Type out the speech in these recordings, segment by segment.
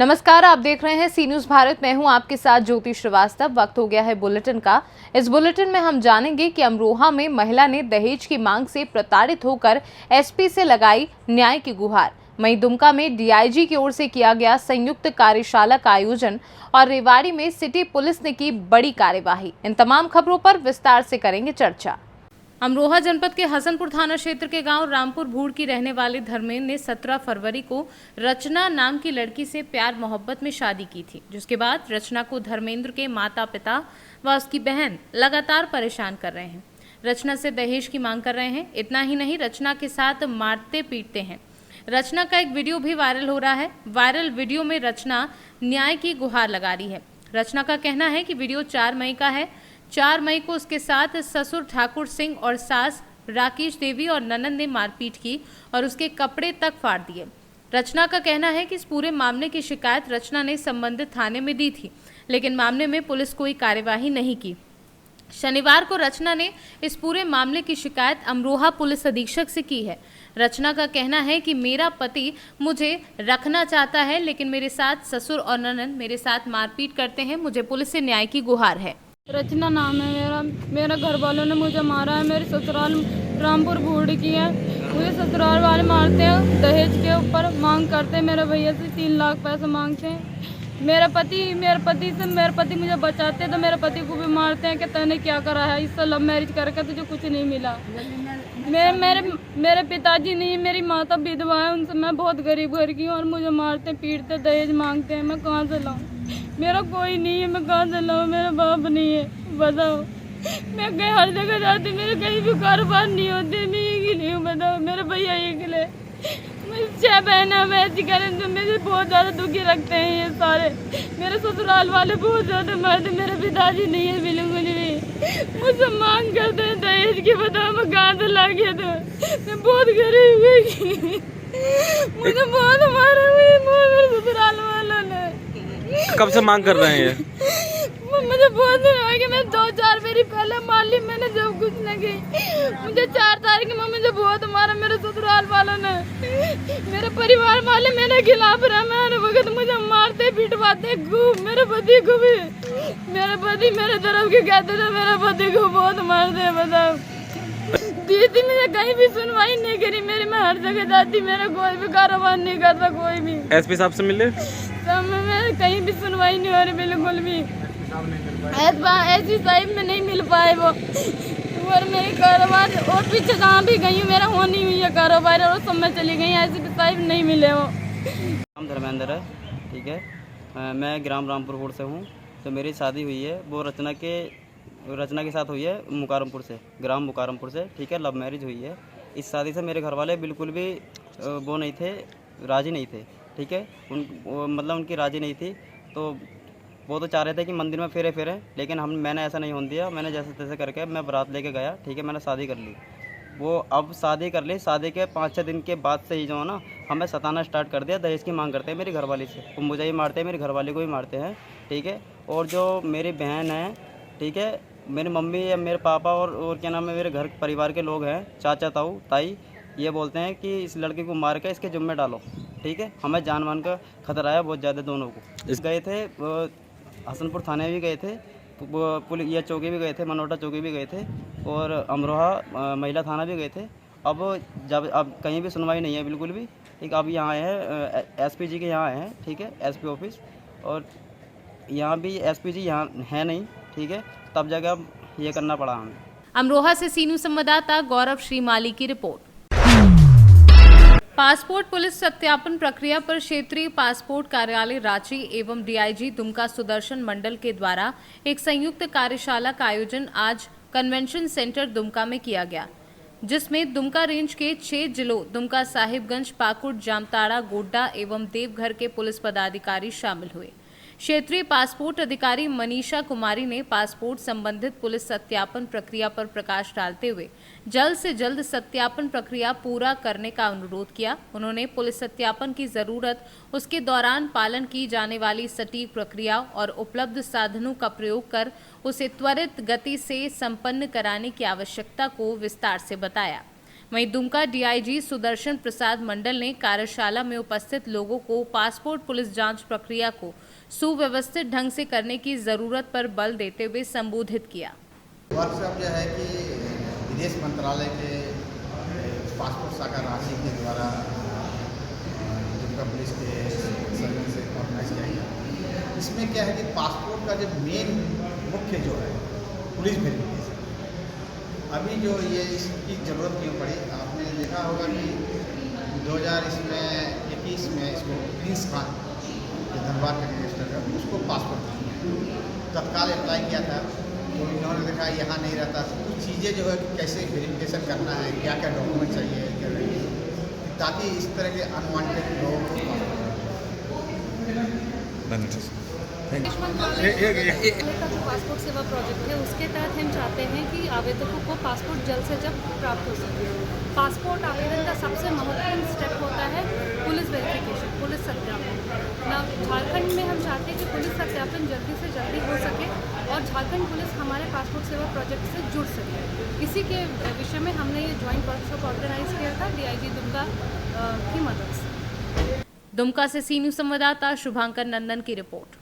नमस्कार, आप देख रहे हैं सी न्यूज भारत। मैं हूं आपके साथ ज्योति श्रीवास्तव। वक्त हो गया है बुलेटिन का। इस बुलेटिन में हम जानेंगे कि अमरोहा में महिला ने दहेज की मांग से प्रताड़ित होकर एसपी से लगाई न्याय की गुहार। वहीं दुमका में डीआईजी की ओर से किया गया संयुक्त कार्यशाला का आयोजन और रेवाड़ी में सिटी पुलिस ने की बड़ी कार्यवाही। इन तमाम खबरों पर विस्तार से करेंगे चर्चा। अमरोहा जनपद के हसनपुर थाना क्षेत्र के गांव रामपुर भूड़ की रहने वाले धर्मेंद्र ने 17 फरवरी को रचना नाम की लड़की से प्यार मोहब्बत में शादी की थी, जिसके बाद रचना को धर्मेंद्र के माता पिता व उसकी बहन लगातार परेशान कर रहे हैं। रचना से दहेज की मांग कर रहे हैं। इतना ही नहीं, रचना के साथ मारते पीटते हैं। रचना का एक वीडियो भी वायरल हो रहा है। वायरल वीडियो में रचना न्याय की गुहार लगा रही है। रचना का कहना है कि वीडियो 4 मई का है। 4 मई को उसके साथ ससुर ठाकुर सिंह और सास राकेश देवी और ननद ने मारपीट की और उसके कपड़े तक फाड़ दिए। रचना का कहना है कि इस पूरे मामले की शिकायत रचना ने संबंधित थाने में दी थी, लेकिन मामले में पुलिस कोई कार्यवाही नहीं की। शनिवार को रचना ने इस पूरे मामले की शिकायत अमरोहा पुलिस अधीक्षक से की है। रचना का कहना है कि मेरा पति मुझे रखना चाहता है, लेकिन मेरे साथ ससुर और ननद मेरे साथ मारपीट करते हैं। मुझे पुलिस से न्याय की गुहार है। रचना नाम है मेरा घर वालों ने मुझे मारा है। मेरी ससुराल रामपुर भूड़ की है। मुझे ससुराल वाले मारते हैं, दहेज के ऊपर मांग करते हैं। मेरे भैया से 3 लाख पैसे मांगते हैं। मेरे पति मुझे बचाते तो मेरे पति को भी मारते हैं कि तूने क्या करा है, इससे लव मैरिज करके तुझे कुछ नहीं मिला। मेरे पिताजी नहीं, मेरी माता विधवा है, उनसे मैं बहुत गरीब घर की हूँ और मुझे मारते पीटते दहेज मांगते हैं। मैं कहाँ से लाऊं? मेरा कोई नहीं है, मैं कहाँ से लाऊं? मेरा बाप नहीं है, बताओ। मैं कहीं हर जगह जाती, मेरे कहीं भी कारोबार नहीं होते। मैं अकेली हूँ, बताओ। मेरे भैया अकेले, 6 बहनें वैसी करें तो मुझे बहुत ज़्यादा दुखी रखते हैं ये सारे। मेरे ससुराल वाले बहुत ज़्यादा मर्द, मेरे पिताजी नहीं है बिल्कुल भी। मुझसे मांग करते हैं दहेज की, बताओ मैं कहाँ से ला गया? तो मैं बहुत गरीब हुई, मुझे बहुत मारा मेरे ससुराल वालों ने। कब से मांग कर रहे हैं? मुझे बहुत दिन हो गया। मैं 2-4 मेरी पहले मार ली मैंने, जब कुछ न गई। मुझे 4 तारीख में मुझे बहुत मारा मेरे ससुराल वालों ने। मेरे परिवार वाले मेरे खिलाफ रहे। मेरे वक्त मुझे मारते पिटवाते खूब। मेरे पति को भी, मेरे पति मेरे तरफ के कहते थे, मेरे पति को बहुत मारते। बताओ, दीदी मुझे कहीं भी सुनवाई नहीं करी मेरी। मैं हर जगह जाती, मेरा कोई भी कारोबार नहीं करता, कोई भी। एसपी साहब से मिले? मैं कहीं भी सुनवाई नहीं हो रही बिल्कुल भी। ऐसी साहिब में नहीं मिल पाए वो। और मेरे कारोबार और पीछे जहाँ भी गई हूँ मेरा हो नहीं हुई है कारोबार, और सब में चली गई। ऐसी भी साहिब नहीं मिले वो। नाम धर्मेंद्र है, ठीक है। मैं ग्राम रामपुर भूड़ से हूँ। तो मेरी शादी हुई है वो रचना के साथ हुई है मुकारमपुर से, ग्राम मुकारमपुर से, ठीक है। लव मैरिज हुई है। इस शादी से मेरे घर वाले बिल्कुल भी वो नहीं थे, राज़ी नहीं थे, ठीक है। मतलब उनकी राज़ी नहीं थी। तो वो तो चाह रहे थे कि मंदिर में फेरे, लेकिन मैंने ऐसा नहीं होने दिया। मैंने जैसे तैसे करके मैं बारात लेके गया, ठीक है। मैंने शादी कर ली। वो अब शादी कर ली, शादी के 5-6 दिन के बाद से ही जो है ना, हमें सताना स्टार्ट कर दिया। दहेज की मांग करते हैं मेरी घरवाली से। वो मुझे ही मारते हैं, मेरी घरवाली को भी मारते हैं, ठीक है। और जो मेरी बहन है, ठीक है, मेरी मम्मी या मेरे पापा और क्या नाम है, मेरे घर परिवार के लोग हैं, चाचा ताऊ ताई, ये बोलते हैं कि इस लड़के को मार के इसके जुम्मे डालो, ठीक है। हमें जान मान का खतरा है बहुत ज़्यादा दोनों को। गए थे हसनपुर थाने भी गए थे, पुलिस ये चौकी भी गए थे, मनोटा चौकी भी गए थे, और अमरोहा महिला थाना भी गए थे। अब कहीं भी सुनवाई नहीं है बिल्कुल भी, ठीक। अब यहाँ आए हैं एसपी जी के यहाँ आए हैं, ठीक है, एसपी ऑफिस। और यहाँ भी एसपी जी यहाँ है नहीं, ठीक है। तब जाकर अब ये करना पड़ा हमें। अमरोहा से सी न्यूज संवाददाता गौरव श्रीमाली की रिपोर्ट। पासपोर्ट पुलिस सत्यापन प्रक्रिया पर क्षेत्रीय पासपोर्ट कार्यालय रांची एवं डीआईजी दुमका सुदर्शन मंडल के द्वारा एक संयुक्त कार्यशाला का आयोजन आज कन्वेंशन सेंटर दुमका में किया गया, जिसमें दुमका रेंज के 6 जिलों दुमका, साहिबगंज, पाकुड़, जामताड़ा, गोड्डा एवं देवघर के पुलिस पदाधिकारी शामिल हुए। क्षेत्रीय पासपोर्ट अधिकारी मनीषा कुमारी ने पासपोर्ट संबंधित पुलिस सत्यापन प्रक्रिया पर प्रकाश डालते हुए जल्द से जल्द सत्यापन प्रक्रिया पूरा करने का अनुरोध किया। उन्होंने पुलिस सत्यापन की जरूरत, उसके दौरान पालन की जाने वाली सटीक प्रक्रिया और उपलब्ध साधनों का प्रयोग कर उसे त्वरित गति से संपन्न कराने की आवश्यकता को विस्तार से बताया। वहीं दुमका डीआईजी सुदर्शन प्रसाद मंडल ने कार्यशाला में उपस्थित लोगों को पासपोर्ट पुलिस जांच प्रक्रिया को सुव्यवस्थित ढंग से करने की जरूरत पर बल देते हुए संबोधित किया। वर्कशॉप जो है कि विदेश मंत्रालय के पासपोर्ट शाखा रांची के द्वारा दुमका पुलिस के सहयोग से ऑर्गेनाइज किया गया। इसमें क्या है कि पासपोर्ट का जो मेन मुख्य जो है पुलिस वेरिफिकेशन, अभी जो ये इसकी ज़रूरत क्यों पड़ी, आपने देखा होगा कि 2021 में इसको प्रिंस खान धनबाद के मिनिस्टर है उसको पासपोर्ट तत्काल अप्लाई किया था, तो इन्होंने देखा यहाँ नहीं रहता, कुछ चीज़ें जो है कैसे वेरिफिकेशन करना है, क्या क्या डॉक्यूमेंट चाहिए, क्या नहीं, ताकि इस तरह के अनवांटेड लोगों को का जो पासपोर्ट सेवा प्रोजेक्ट है उसके तहत हम चाहते हैं कि आवेदकों को पासपोर्ट जल्द से जल्द प्राप्त हो सके। पासपोर्ट आवेदन का सबसे महत्वपूर्ण स्टेप होता है पुलिस वेरिफिकेशन, पुलिस सत्यापन। ना झारखंड में हम चाहते हैं कि पुलिस सत्यापन जल्दी से जल्दी हो सके और झारखंड पुलिस हमारे पासपोर्ट सेवा प्रोजेक्ट से जुड़ सके। इसी के विषय में हमने ये ज्वाइंट वर्कशॉप ऑर्गेनाइज किया था डीआईजी दुमका की मदद से। दुमका से सी न्यूज़ संवाददाता शुभांकर नंदन की रिपोर्ट।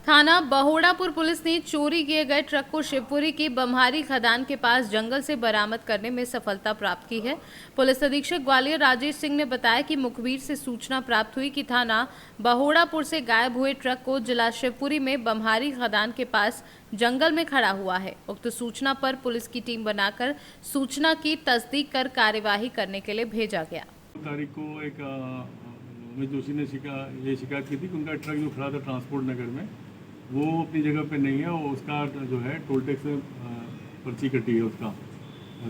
थाना बहोड़ापुर पुलिस ने चोरी किए गए ट्रक को शिवपुरी की बम्हारी खदान के पास जंगल से बरामद करने में सफलता प्राप्त की है। पुलिस अधीक्षक ग्वालियर राजेश सिंह ने बताया कि मुखबिर से सूचना प्राप्त हुई कि थाना बहोड़ापुर से गायब हुए ट्रक को जिला शिवपुरी में बम्हारी खदान के पास जंगल में खड़ा हुआ है। उक्त सूचना पर पुलिस की टीम बनाकर सूचना की तस्दीक कर कार्यवाही करने के लिए भेजा गया। तारीख को एक अमित जोशी ने शिकायत की थी कि उनका ट्रक जो खड़ा था ट्रांसपोर्ट नगर में वो अपनी जगह पे नहीं है और उसका जो है टोल टैक्स पर्ची कटी है उसका।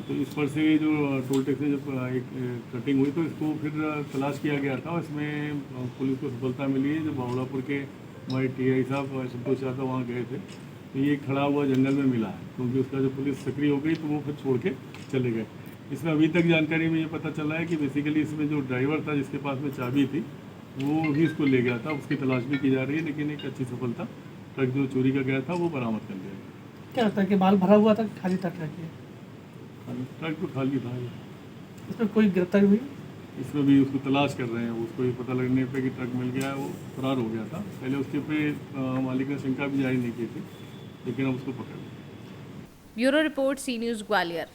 तो इस पर से जो टोल टैक्स से जब एक कटिंग हुई तो इसको फिर तलाश किया गया था। इसमें पुलिस को सफलता मिली है। जो बहोड़ापुर के हमारे टीआई साहब संतोष यादव वहाँ गए थे तो ये खड़ा हुआ जंगल में मिला है, क्योंकि उसका जो पुलिस सक्रिय हो गई तो वो फिर छोड़ के चले गए। इसमें अभी तक जानकारी में ये पता चला है कि बेसिकली इसमें जो ड्राइवर था जिसके पास में चाबी थी वो ही इसको ले गया था। उसकी तलाश भी की जा रही है, लेकिन एक अच्छी सफलता, ट्रक जो चोरी का गया था वो बरामद कर लिया गया। क्या लगता है कि माल भरा हुआ था, खाली था ट्रक? ट्रक तो खाली था। इसमें कोई गिरफ्तारी हुई? इसमें भी उसको तलाश कर रहे हैं। उसको ये पता लगने पे कि ट्रक मिल गया है, वो फरार हो गया था। पहले उसके पे मालिक ने शंका भी जारी नहीं की थी, लेकिन अब उसको पकड़ लिया। Bureau report C news Gwalior.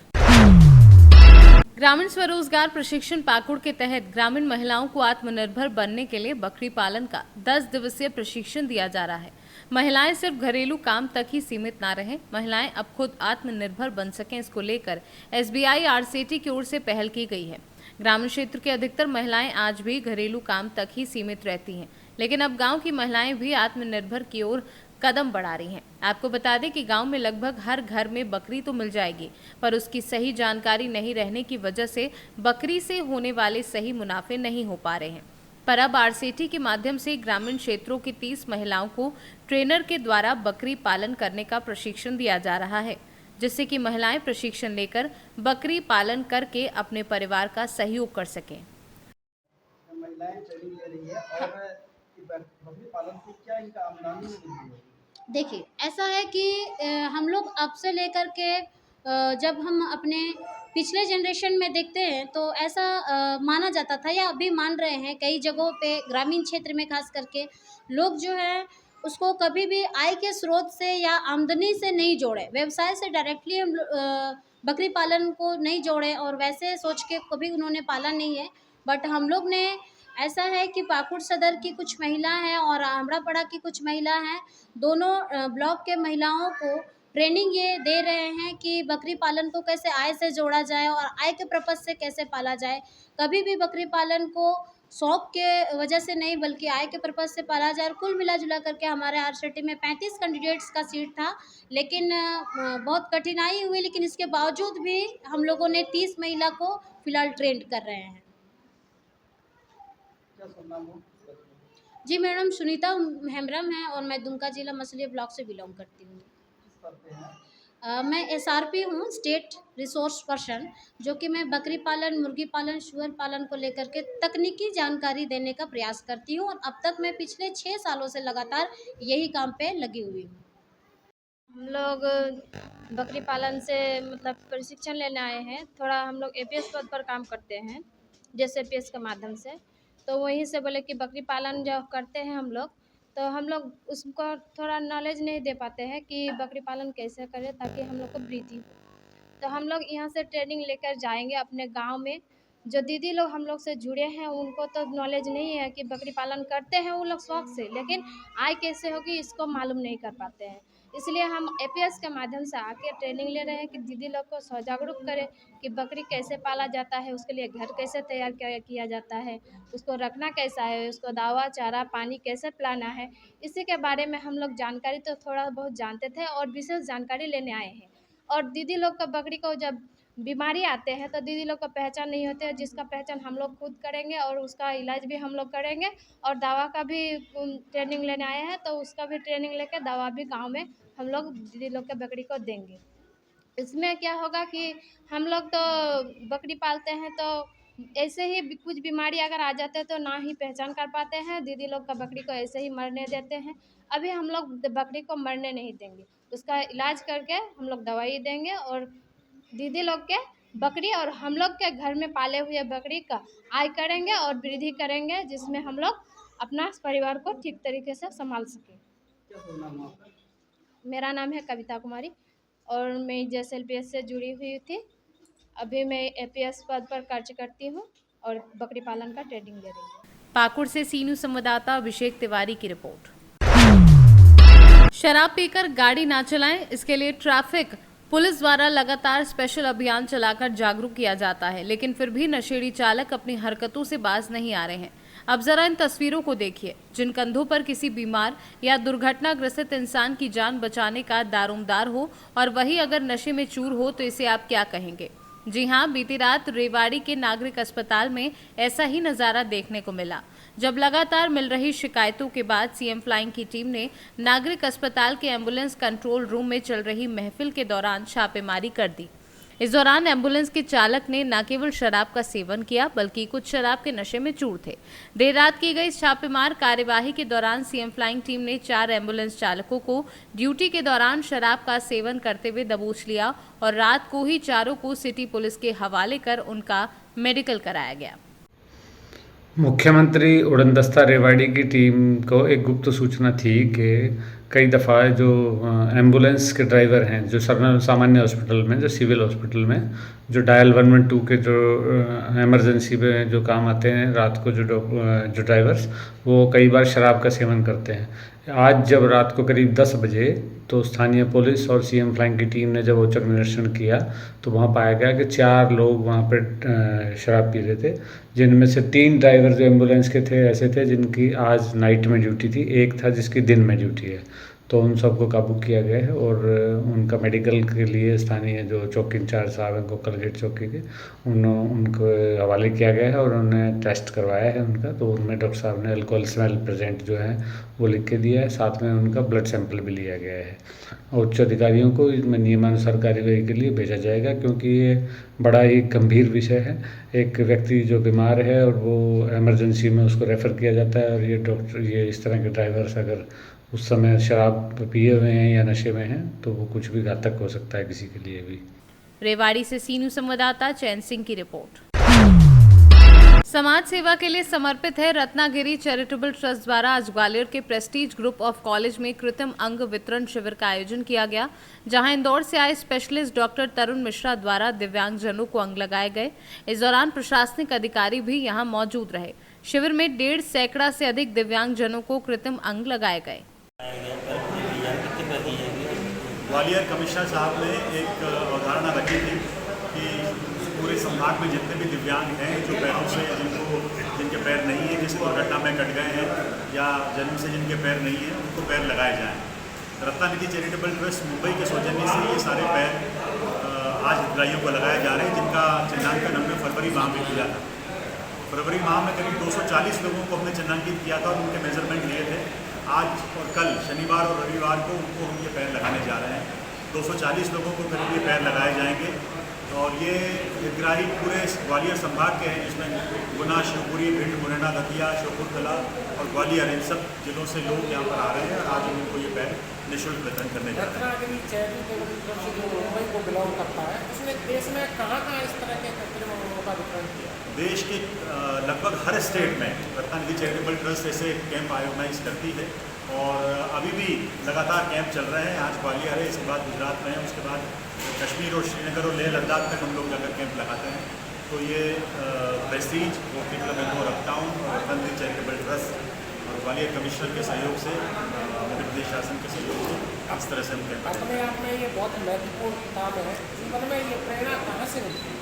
ग्रामीण स्वरोजगार प्रशिक्षण पाकुड़ के तहत ग्रामीण महिलाओं को आत्मनिर्भर बनने के लिए बकरी पालन का 10 दिवसीय प्रशिक्षण दिया जा रहा है। महिलाएं सिर्फ घरेलू काम तक ही सीमित ना रहें, महिलाएं अब खुद आत्मनिर्भर बन सकें, इसको लेकर एसबीआई आरसीटी की ओर से पहल की गई है। ग्रामीण क्षेत्र के अधिकतर महिलाएं आज भी घरेलू काम तक ही सीमित रहती हैं, लेकिन अब गांव की महिलाएं भी आत्मनिर्भर की ओर कदम बढ़ा रही हैं। आपको बता दें कि गांव में लगभग हर घर में बकरी तो मिल जाएगी, पर उसकी सही जानकारी नहीं रहने की वजह से बकरी से होने वाले सही मुनाफे नहीं हो पा रहे हैं। पर अब आरसीटी के माध्यम से ग्रामीण क्षेत्रों की 30 महिलाओं को ट्रेनर के द्वारा बकरी पालन करने का प्रशिक्षण दिया जा रहा है, जिससे कि महिलाएं प्रशिक्षण लेकर बकरी पालन करके अपने परिवार का सहयोग कर सकें। महिलाएं ट्रेनिंग ले रही है और बकरी पालन से क्या इनका आमदनी में वृद्धि होगी? देखिए, ऐसा है कि हम लोग अब से लेकर के जब हम अपने पिछले जनरेशन में देखते हैं तो ऐसा माना जाता था या अभी मान रहे हैं कई जगहों पे ग्रामीण क्षेत्र में खास करके लोग जो है उसको कभी भी आय के स्रोत से या आमदनी से नहीं जोड़े, व्यवसाय से डायरेक्टली हम बकरी पालन को नहीं जोड़े और वैसे सोच के कभी उन्होंने पाला नहीं है। बट हम लोग ने ऐसा है कि पाकुड़ सदर की कुछ महिला हैं और आमड़ापड़ा की कुछ महिला हैं, दोनों ब्लॉक के महिलाओं को ट्रेनिंग ये दे रहे हैं कि बकरी पालन को कैसे आय से जोड़ा जाए और आय के पर्पस से कैसे पाला जाए। कभी भी बकरी पालन को शौक के वजह से नहीं बल्कि आय के पर्पस से पाला जाए। और कुल मिला जुला करके हमारे आरसीटी में 35 कैंडिडेट्स का सीट था, लेकिन बहुत कठिनाई हुई, लेकिन इसके बावजूद भी हम लोगों ने 30 महिला को फिलहाल ट्रेंड कर रहे हैं। जी, मेरा नाम सुनीता हेम्ब्रम है और मैं दुमका जिला मछली ब्लॉक से बिलोंग करती हूँ। मैं एसआरपी हूँ, स्टेट रिसोर्स पर्सन, जो कि मैं बकरी पालन, मुर्गी पालन, शुअर पालन को लेकर के तकनीकी जानकारी देने का प्रयास करती हूँ और अब तक मैं पिछले 6 सालों से लगातार यही काम पे लगी हुई हूँ। हम लोग बकरी पालन से मतलब प्रशिक्षण लेने आए हैं। थोड़ा हम लोग एपीएस पद पर काम करते हैं, जैसे एपीएस के माध्यम से। तो वहीं से बोले कि बकरी पालन जो करते हैं हम लोग उसको थोड़ा नॉलेज नहीं दे पाते हैं कि बकरी पालन कैसे करें ताकि हम लोग को वृद्धि हो। तो हम लोग यहाँ से ट्रेनिंग लेकर जाएंगे अपने गांव में। जो दीदी लोग हम लोग से जुड़े हैं उनको तो नॉलेज नहीं है कि बकरी पालन करते हैं वो लोग शौक से, लेकिन आय कैसे होगी इसको मालूम नहीं कर पाते हैं। इसलिए हम एपीएस के माध्यम से आके ट्रेनिंग ले रहे हैं कि दीदी लोग को जागरूक करें कि बकरी कैसे पाला जाता है, उसके लिए घर कैसे तैयार किया जाता है, उसको रखना कैसा है, उसको दावा चारा पानी कैसे पिलाना है। इसी के बारे में हम लोग जानकारी तो थोड़ा बहुत जानते थे और विशेष जानकारी लेने आए हैं। और दीदी लोग का बकरी को जब बीमारी आते हैं तो दीदी लोग का पहचान नहीं होते हैं, जिसका पहचान हम लोग खुद करेंगे और उसका इलाज भी हम लोग करेंगे। और दवा का भी ट्रेनिंग लेने आए हैं तो उसका भी ट्रेनिंग लेकर दवा भी गांव में हम लोग दीदी लोग के बकरी को देंगे। इसमें क्या होगा कि हम लोग तो बकरी पालते हैं तो ऐसे ही कुछ बीमारी अगर आ जाते हैं तो ना ही पहचान कर पाते हैं, दीदी लोग का बकरी को ऐसे ही मरने देते हैं। अभी हम लोग बकरी को मरने नहीं देंगे, उसका इलाज करके हम लोग दवाई देंगे और दीदी लोग के बकरी और हम लोग के घर में पाले हुए बकरी का आय करेंगे और वृद्धि करेंगे, जिसमें हम लोग अपना परिवार को ठीक तरीके से संभाल सकें। क्या शुभ नाम है आपका? मेरा नाम है कविता कुमारी और मैं जैसलमेर से जुड़ी हुई थी। अभी मैं एपीएस पद पर कार्य करती हूँ और बकरी पालन का ट्रेनिंग ले रही हूँ। पाकुड़ से सी न्यूज संवाददाता अभिषेक तिवारी की रिपोर्ट। शराब पीकर गाड़ी ना चलाएं, इसके लिए ट्रैफिक पुलिस द्वारा लगातार स्पेशल अभियान चलाकर जागरूक किया जाता है, लेकिन फिर भी नशेड़ी चालक अपनी हरकतों से बाज नहीं आ रहे हैं। अब जरा इन तस्वीरों को देखिए, जिन कंधों पर किसी बीमार या दुर्घटनाग्रस्त इंसान की जान बचाने का दारोमदार हो और वही अगर नशे में चूर हो तो इसे आप क्या कहेंगे। जी हां, बीती रात रेवाड़ी के नागरिक अस्पताल में ऐसा ही नज़ारा देखने को मिला, जब लगातार मिल रही शिकायतों के बाद सीएम फ्लाइंग की टीम ने नागरिक अस्पताल के एम्बुलेंस कंट्रोल रूम में चल रही महफिल के दौरान छापेमारी कर दी। इस दौरान एम्बुलेंस के चालक ने न केवल शराब का सेवन किया बल्कि कुछ शराब के नशे में चूर थे। देर रात की गई इस छापेमार कार्यवाही के दौरान सीएम फ्लाइंग टीम ने 4 एम्बुलेंस चालकों को ड्यूटी के दौरान शराब का सेवन करते हुए दबोच लिया और रात को ही चारों को सिटी पुलिस के हवाले कर उनका मेडिकल कराया गया। मुख्यमंत्री उड़नदस्ता रेवाड़ी की टीम को एक गुप्त सूचना थी कि कई दफ़ा जो एम्बुलेंस के ड्राइवर हैं, जो सामान्य हॉस्पिटल में, जो सिविल हॉस्पिटल में जो डायल 112 के जो इमरजेंसी में जो काम आते हैं रात को, जो ड्राइवर्स, वो कई बार शराब का सेवन करते हैं। आज जब रात को करीब 10 बजे तो स्थानीय पुलिस और सीएम फ्लाइंग की टीम ने जब औचक निरीक्षण किया तो वहाँ पाया गया कि 4 लोग वहाँ पर शराब पी रहे थे, जिनमें से 3 ड्राइवर जो एम्बुलेंस के थे ऐसे थे जिनकी आज नाइट में ड्यूटी थी, एक था जिसकी दिन में ड्यूटी है। तो उन सबको काबू किया गया है और उनका मेडिकल के लिए स्थानीय जो चौकी इंचार्ज साहब हैं गोकल गेट चौकी के, उनको हवाले किया गया है और उन्हें टेस्ट करवाया है उनका। तो उनमें डॉक्टर साहब ने अल्कोहल स्मेल प्रेजेंट जो है वो लिख के दिया है, साथ में उनका ब्लड सैंपल भी लिया गया है। उच्च अधिकारियों को इसमें नियमानुसार कार्यवाही के लिए भेजा जाएगा, क्योंकि ये बड़ा ही गंभीर विषय है। एक व्यक्ति जो बीमार है और वो इमरजेंसी में उसको रेफ़र किया जाता है और ये इस तरह के ड्राइवर्स अगर उस समय शराब पिए हुए हैं या नशे में हैं तो वो कुछ भी घातक हो सकता है किसी के लिए भी। रेवाड़ी से सी न्यूज संवाददाता चैन सिंह की रिपोर्ट। समाज सेवा के लिए समर्पित है रत्नागिरी चैरिटेबल ट्रस्ट द्वारा आज ग्वालियर के प्रेस्टीज ग्रुप ऑफ कॉलेज में कृत्रिम अंग वितरण शिविर का आयोजन किया गया, जहां इंदौर से आए स्पेशलिस्ट डॉक्टर तरुण मिश्रा द्वारा दिव्यांगजनों को अंग लगाए गए। इस दौरान प्रशासनिक अधिकारी भी यहां मौजूद रहे। शिविर में 150 सैकड़ा से अधिक दिव्यांगजनों को कृत्रिम अंग लगाए गए। ग्वालियर कमिश्नर साहब ने एक अवधारणा रखी थी कि पूरे संभाग में जितने भी दिव्यांग हैं जो पैरों से जिनके पैर नहीं है, किसी दुर्घटना में कट गए हैं या जन्म से जिनके पैर नहीं हैं, उनको पैर लगाए जाएं। रत्नानिधि चैरिटेबल ट्रस्ट मुंबई के सौजन्य से ये सारे पैर आज हितग्राहियों को लगाए जा रहे हैं, जिनका चिन्हांकन हमने फरवरी माह में किया था। फरवरी माह में करीब 240 लोगों को हमने चिन्हांकित किया था और उनके मेजरमेंट लिए थे। आज और कल शनिवार और रविवार को उनको हम ये पैर लगाने जा रहे हैं। 240 लोगों को करीब ये पैर लगाए जाएंगे। और ये हितग्राही पूरे ग्वालियर संभाग के हैं, जिसमें गुना, शिवपुरी, भिंड, मुरैना, दतिया, श्योपुर और ग्वालियर, इन सब जिलों से लोग यहाँ पर आ रहे हैं और आज हम उनको ये बैग निःशुल्क वितरण करने जा रहे हैं। मुंबई को बिलोंग करता है, इसने देश में कहाँ इस तरह के कृत्रिम का वितरण किया? देश के लगभग हर स्टेट में रत्नानिधि चैरिटेबल ट्रस्ट ऐसे कैंप ऑर्गेनाइज करती है और अभी भी लगातार कैंप चल रहे हैं। आज ग्वालियर है, इसके बाद गुजरात में है, उसके बाद कश्मीर और श्रीनगर और लेह लद्दाख तक हम लोग जाकर कैंप लगाते हैं। तो ये Prestige rotary club Indore uptown और रत्नानिधि चैरिटेबल ट्रस्ट और ग्वालियर कमिश्नर के सहयोग से, मध्य प्रदेश शासन के सहयोग से इस तरह से हम कैंप अपने आप में ये बहुत महत्वपूर्ण काम है। जीवन में ये प्रेरणा कहाँ से मिलती है?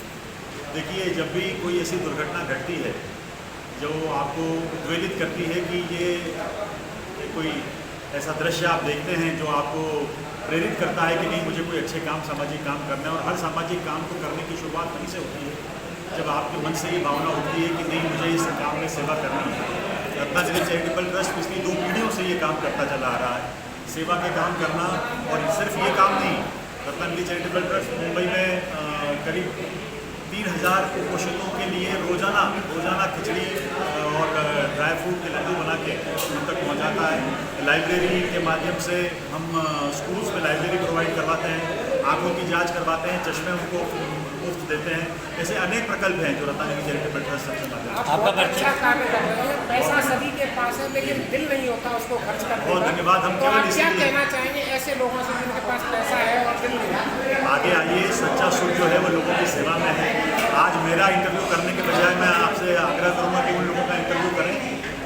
देखिए, जब भी कोई ऐसी दुर्घटना घटती है जो आपको उद्वेलित करती है कि ये कोई ऐसा दृश्य आप देखते हैं जो आपको प्रेरित करता है कि नहीं, मुझे कोई अच्छे काम, सामाजिक काम करना है। और हर सामाजिक काम को करने की शुरुआत वहीं से होती है जब आपके मन से ये भावना उठती है कि नहीं, मुझे इस काम में सेवा करनी है। रत्नानिधि चैरिटेबल ट्रस्ट पिछली 2 पीढ़ियों से ये काम करता चला आ रहा है, सेवा के काम करना। और सिर्फ ये काम नहीं, रत्नानिधि चैरिटेबल ट्रस्ट मुंबई में करीब 3000 कुपोषितों के लिए रोज़ाना खिचड़ी और ड्राई फ्रूट के लड्डू बना के उन तक पहुँचाता है। लाइब्रेरी के माध्यम से हम स्कूल्स में लाइब्रेरी प्रोवाइड करवाते हैं, आँखों की जांच करवाते हैं, चश्मे उनको मुफ्त देते हैं। ऐसे अनेक प्रकल्प हैं जो रत्नानिधि चैरिटेबल ट्रस्ट सबसे माध्यम। आपका अच्छा कार्य कर रहे हैं, पैसा सभी के पास है लेकिन दिल नहीं होता उसको खर्च करने का। बहुत धन्यवाद। हम केवल क्या कहना चाहेंगे ऐसे लोगों से जिनके पास पैसा है और दिल नहीं है? आगे आइए, सच्चा सुख जो है वो लोगों की सेवा में है। आज मेरा इंटरव्यू करने के बजाय मैं आपसे आग्रह करूंगा कि उन लोगों का इंटरव्यू करें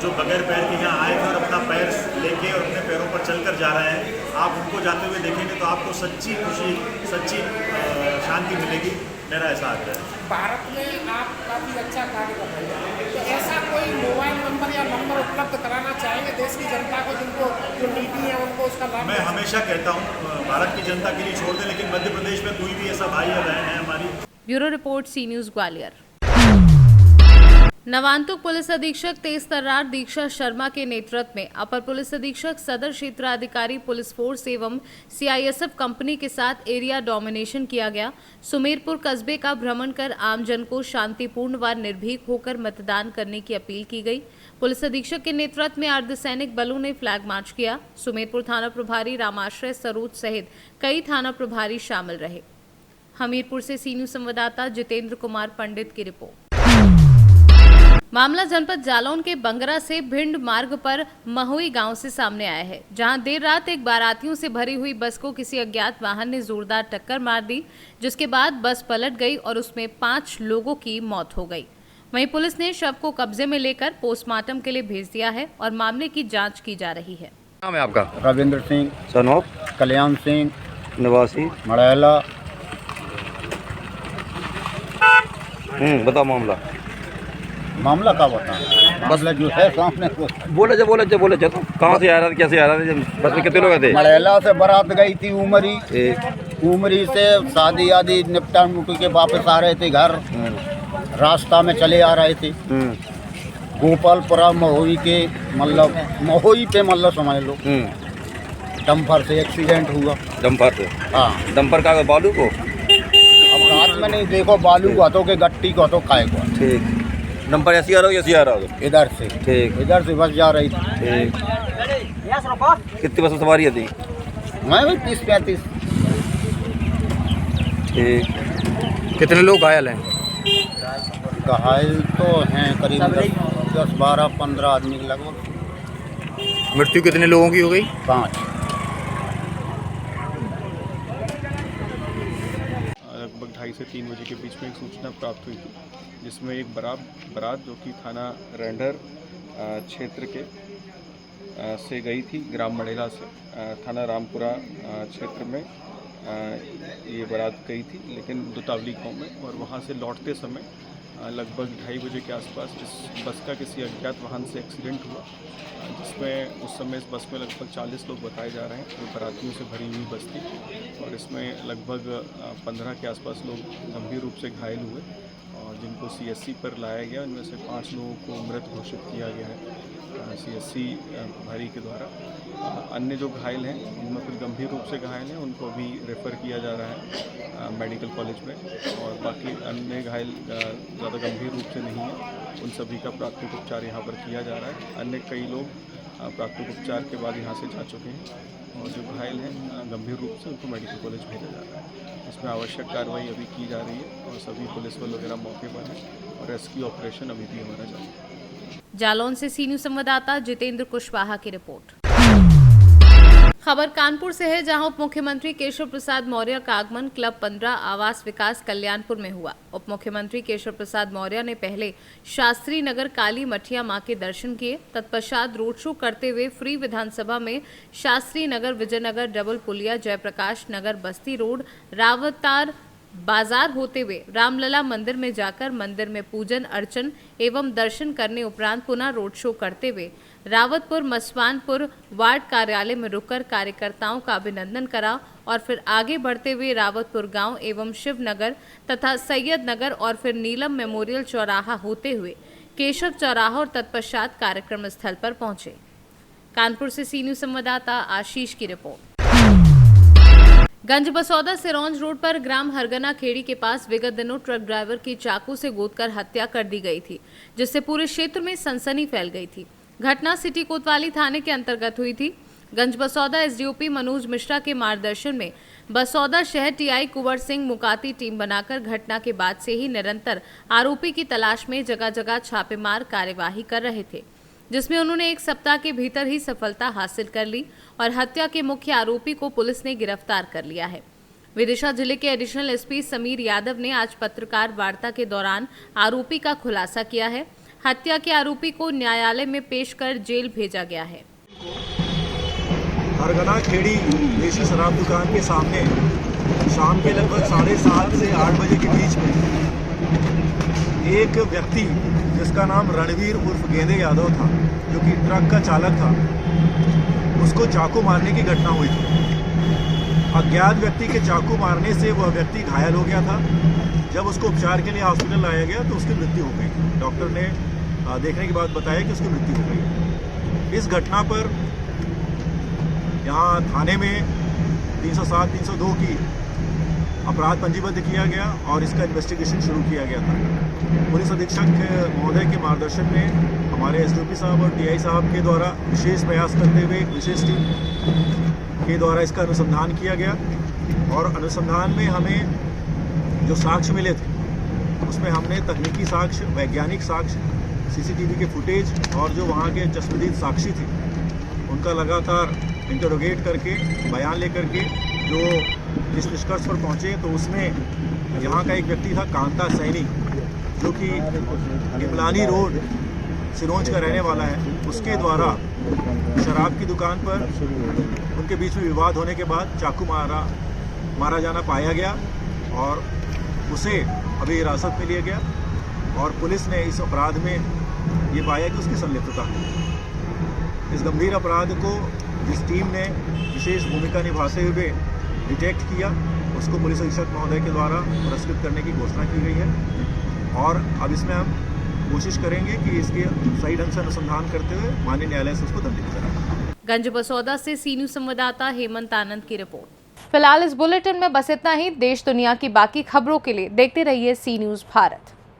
जो बगैर पैर के यहाँ आए थे और अपना पैर लेके और अपने पैरों पर चलकर जा रहे हैं। आप उनको जाते हुए देखेंगे तो आपको सच्ची खुशी, सच्ची शांति मिलेगी। मेरा ऐसा आग्रह है। भारत में आप काफ़ी अच्छा कार्य कर रहे हैं, तो ऐसा कोई मोबाइल नंबर या नंबर उपलब्ध कराना चाहेंगे देश की जनता को, जिनको जो नीति है उनको उसका लाभ? मैं हमेशा कहता हूँ भारत की जनता के लिए छोड़ दें, लेकिन मध्य प्रदेश में कोई भी ऐसा भाई या बहन है हमारी। ब्यूरो रिपोर्ट, सी न्यूज़ ग्वालियर। नवांतुक पुलिस अधीक्षक तेज तर्रार दीक्षा शर्मा के नेतृत्व में अपर पुलिस अधीक्षक सदर क्षेत्राधिकारी पुलिस फोर्स एवं CISF कंपनी के साथ एरिया डोमिनेशन किया गया। सुमेरपुर कस्बे का भ्रमण कर आमजन को शांतिपूर्ण व निर्भीक होकर मतदान करने की अपील की गई। पुलिस अधीक्षक के नेतृत्व में अर्धसैनिक बलों ने फ्लैग मार्च किया। सुमेरपुर थाना प्रभारी रामाश्रय सरोज सहित कई थाना प्रभारी शामिल रहे। हमीरपुर से सी न्यूज़ संवाददाता जितेंद्र कुमार पंडित की रिपोर्ट। मामला जनपद जालौन के बंगरा से भिंड मार्ग पर महुई गांव से सामने आया है, जहां देर रात एक बारातियों से भरी हुई बस को किसी अज्ञात वाहन ने जोरदार टक्कर मार दी, जिसके बाद बस पलट गई और उसमें 5 लोगों की मौत हो गई। वहीं पुलिस ने शव को कब्जे में लेकर पोस्टमार्टम के लिए भेज दिया है और मामले की जाँच की जा रही है। नाम है आपका? रविंद्र सिंह, सनोप कल्याण सिंह, निवासी मड़ैला। बताओ मामला का बता, मामला जो है सामने। बोले तो कहाँ से आ रहा था, कैसे आ रहा था, बस में कितने लोग थे? मड़ैला से बारात गई थी उमरी से शादी आदि निपटा नुटी के वापस आ रहे थे घर। रास्ता में चले आ रहे थे गोपालपुरा महोई के, मतलब महोई पे समझ लो डंपर से एक्सीडेंट हुआ। डंपर से? हाँ। डंपर का बालू को? अब रात में नहीं देखो, बालू को तो के गट्टी को तो खाए को। ठीक। डंपर ऐसी आ रहा हो, ऐसी आ रहा हो? इधर से। ठीक। इधर से बस जा रही थी। ठीक। कितनी बस सवारी थी? मैं 30-35। ठीक। कितने लोग घायल हैं? घायल तो हैं करीब 10, 12, 15 आदमी के लगभग। मृत्यु कितने लोगों की हो गई? 5। लगभग 2:30 से 3 बजे के बीच में एक सूचना प्राप्त हुई थी, जिसमें एक बारात जो कि थाना रेंडर क्षेत्र के से गई थी, ग्राम मड़ेला से थाना रामपुरा क्षेत्र में ये बारात गई थी, लेकिन दुतावली गाँव में। और वहाँ से लौटते समय लगभग 2:30 बजे के आसपास इस बस का किसी अज्ञात वाहन से एक्सीडेंट हुआ, जिसमें उस समय इस बस में लगभग 40 लोग बताए जा रहे हैं। जो बारातियों से भरी हुई बस थी और इसमें लगभग 15 के आसपास लोग गंभीर रूप से घायल हुए और जिनको CSC पर लाया गया उनमें से 5 लोगों को मृत घोषित किया गया है CSC भारी के द्वारा। अन्य जो घायल हैं उनमें कुछ गंभीर रूप से घायल हैं, उनको भी रेफ़र किया जा रहा है मेडिकल कॉलेज में, और बाकी अन्य घायल ज़्यादा गंभीर रूप से नहीं है, उन सभी का प्राथमिक उपचार यहाँ पर किया जा रहा है। अन्य कई लोग प्राथमिक उपचार के बाद यहाँ से जा चुके हैं, और जो घायल हैं गंभीर रूप से उनको मेडिकल कॉलेज भेजा जा रहा है। इसमें आवश्यक कार्रवाई अभी की जा रही है और सभी पुलिस बल वगैरह मौके पर हैं, और रेस्क्यू ऑपरेशन अभी भी हमारा जारी है। जालौन से सी न्यूज़ संवाददाता जितेंद्र कुशवाहा की रिपोर्ट। खबर कानपुर से है, जहां उप मुख्यमंत्री केशव प्रसाद मौर्य का आगमन क्लब 15 आवास विकास कल्याणपुर में हुआ। उप मुख्यमंत्री केशव प्रसाद मौर्य ने पहले शास्त्री नगर काली मठिया मां के दर्शन किए, तत्पश्चात रोड शो करते हुए फ्री विधानसभा में शास्त्री नगर, विजयनगर, डबल पुलिया, जयप्रकाश नगर, बस्ती रोड, रावतार बाजार होते हुए रामलला मंदिर में जाकर मंदिर में पूजन अर्चन एवं दर्शन करने उपरांत पुनः रोड शो करते हुए रावतपुर मसवानपुर वार्ड कार्यालय में रुककर कार्यकर्ताओं का अभिनंदन करा और फिर आगे बढ़ते हुए रावतपुर गांव एवं शिवनगर तथा सैयद नगर और फिर नीलम मेमोरियल चौराहा होते हुए केशव चौराहा और तत्पश्चात कार्यक्रम स्थल पर पहुंचे। कानपुर से सी न्यूज़ संवाददाता आशीष की रिपोर्ट। गंज बसौदा सिरौंज रोड पर ग्राम हरगना खेड़ी के पास विगत दिनों ट्रक ड्राइवर की चाकू से गोदकर हत्या कर दी गई थी, जिससे पूरे क्षेत्र में सनसनी फैल गई थी। घटना सिटी कोतवाली थाने के अंतर्गत हुई थी। गंज बसौदा एसडीओपी मनोज मिश्रा के मार्गदर्शन में बसौदा शहर टीआई कुंवर सिंह मुकाती टीम बनाकर घटना के बाद से ही निरंतर आरोपी की तलाश में जगह जगह छापेमार कार्यवाही कर रहे थे, जिसमें उन्होंने 1 सप्ताह के भीतर ही सफलता हासिल कर ली और हत्या के मुख्य आरोपी को पुलिस ने गिरफ्तार कर लिया है। विदिशा जिले के एडिशनल एसपी समीर यादव ने आज पत्रकार वार्ता के दौरान आरोपी का खुलासा किया है। हत्या के आरोपी को न्यायालय में पेश कर जेल भेजा गया है। हरगना खेड़ी देशी शराब दुकान के सामने शाम के लगभग 7:30 से 8 बजे के बीच में एक व्यक्ति जिसका नाम रणवीर उर्फ गेंदे यादव था, जो कि ट्रक का चालक था, उसको चाकू मारने की घटना हुई थी। अज्ञात व्यक्ति के चाकू मारने से वह व्यक्ति घायल हो गया था। जब उसको उपचार के लिए हॉस्पिटल लाया गया तो उसकी मृत्यु हो गई। डॉक्टर ने देखने के बाद बताया कि उसकी मृत्यु हो गई। इस घटना पर यहाँ थाने में 307-302 की अपराध पंजीबद्ध किया गया और इसका इन्वेस्टिगेशन शुरू किया गया था। पुलिस अधीक्षक महोदय के मार्गदर्शन में हमारे एसडीओपी साहब और टीआई साहब के द्वारा विशेष प्रयास करते हुए एक विशेष टीम के द्वारा इसका अनुसंधान किया गया, और अनुसंधान में हमें जो साक्ष्य मिले थे उसमें हमने तकनीकी साक्ष्य, वैज्ञानिक साक्ष्य, सीसीटीवी के फुटेज और जो वहाँ के चश्मदीद साक्षी थे उनका लगातार इंटरोगेट करके बयान लेकर के जो जिस निष्कर्ष पर पहुँचे तो उसमें यहाँ का एक व्यक्ति था कांता सैनी, जो कि इमलानी रोड सिरोंज का रहने वाला है। उसके द्वारा शराब की दुकान पर उनके बीच में विवाद होने के बाद चाकू मारा जाना पाया गया और उसे अभी हिरासत में लिया गया, और पुलिस ने इस अपराध में ये पाया कि उसकी संलिप्तता है। इस गंभीर अपराध को जिस टीम ने विशेष भूमिका निभाते हुए डिटेक्ट किया, उसको पुलिस अधीक्षक महोदय के द्वारा पुरस्कृत करने की घोषणा की गई है, और अब इसमें हम कोशिश करेंगे कि इसके सही ढंग से अनुसंधान करते हुए माननीय न्यायालय से उसको दंडित कराएं। गंज बसौदा से सी न्यूज़ संवाददाता हेमंत आनंद की रिपोर्ट। फिलहाल इस बुलेटिन में बस इतना ही। देश दुनिया की बाकी खबरों के लिए देखते रहिए सी न्यूज़ भारत।